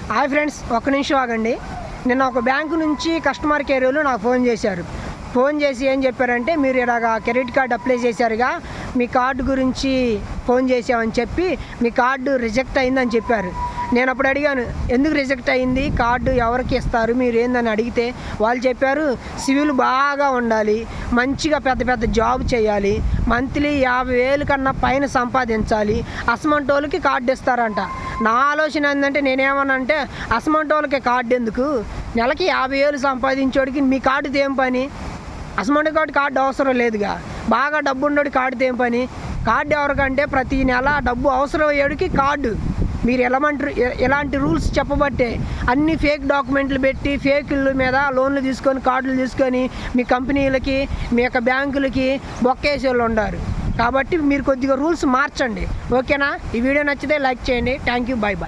Hi friends, ఒక్క నిమిషం ఆగండి. నిన్న ఒక బ్యాంకు నుంచి కస్టమర్ కేర్ వాళ్ళు నాకు ఫోన్ చేసి ఏం చెప్పారంటే, మీరు ఇలాగా క్రెడిట్ కార్డు అప్లై చేశారుగా, మీ కార్డు గురించి ఫోన్ చేసామని చెప్పి మీ కార్డు రిజెక్ట్ అయిందని చెప్పారు. నేను అప్పుడు అడిగాను, ఎందుకు రిజెక్ట్ అయింది, కార్డు ఎవరికి ఇస్తారు మీరు ఏందని అడిగితే వాళ్ళు చెప్పారు, సివిల్ బాగా ఉండాలి, మంచిగా పెద్ద జాబ్ చేయాలి, మంత్లీ 50,000 కన్నా పైన సంపాదించాలి, అసమంటోళ్ళకి కార్డు ఇస్తారంట. నా ఆలోచన ఏంటంటే, నేనేమనంటే అసమంటోళ్ళకి కార్డు ఎందుకు, నెలకి 50,000 సంపాదించోడికి మీ కార్డుతో ఏం పని, అసమంటి కార్డు అవసరం లేదుగా, బాగా డబ్బు ఉన్నోడి కార్డుతో ఏం పని. కార్డు ఎవరికంటే ప్రతి నెల డబ్బు అవసరం అయ్యేడికి కార్డు. మీరు ఎలాంటి రూల్స్ చెప్పబట్టే అన్ని ఫేక్ డాక్యుమెంట్లు పెట్టి ఫేకుల మీద లోన్లు తీసుకొని కార్డులు తీసుకొని మీ కంపెనీలకి మీ యొక్క బ్యాంకులకి బొక్కేసే వాళ్ళు ఉన్నారు. కాబట్టి మీరు కొద్దిగా రూల్స్ మార్చండి, ఓకేనా? ఈ వీడియో నచ్చితే లైక్ చేయండి. Thank you, bye.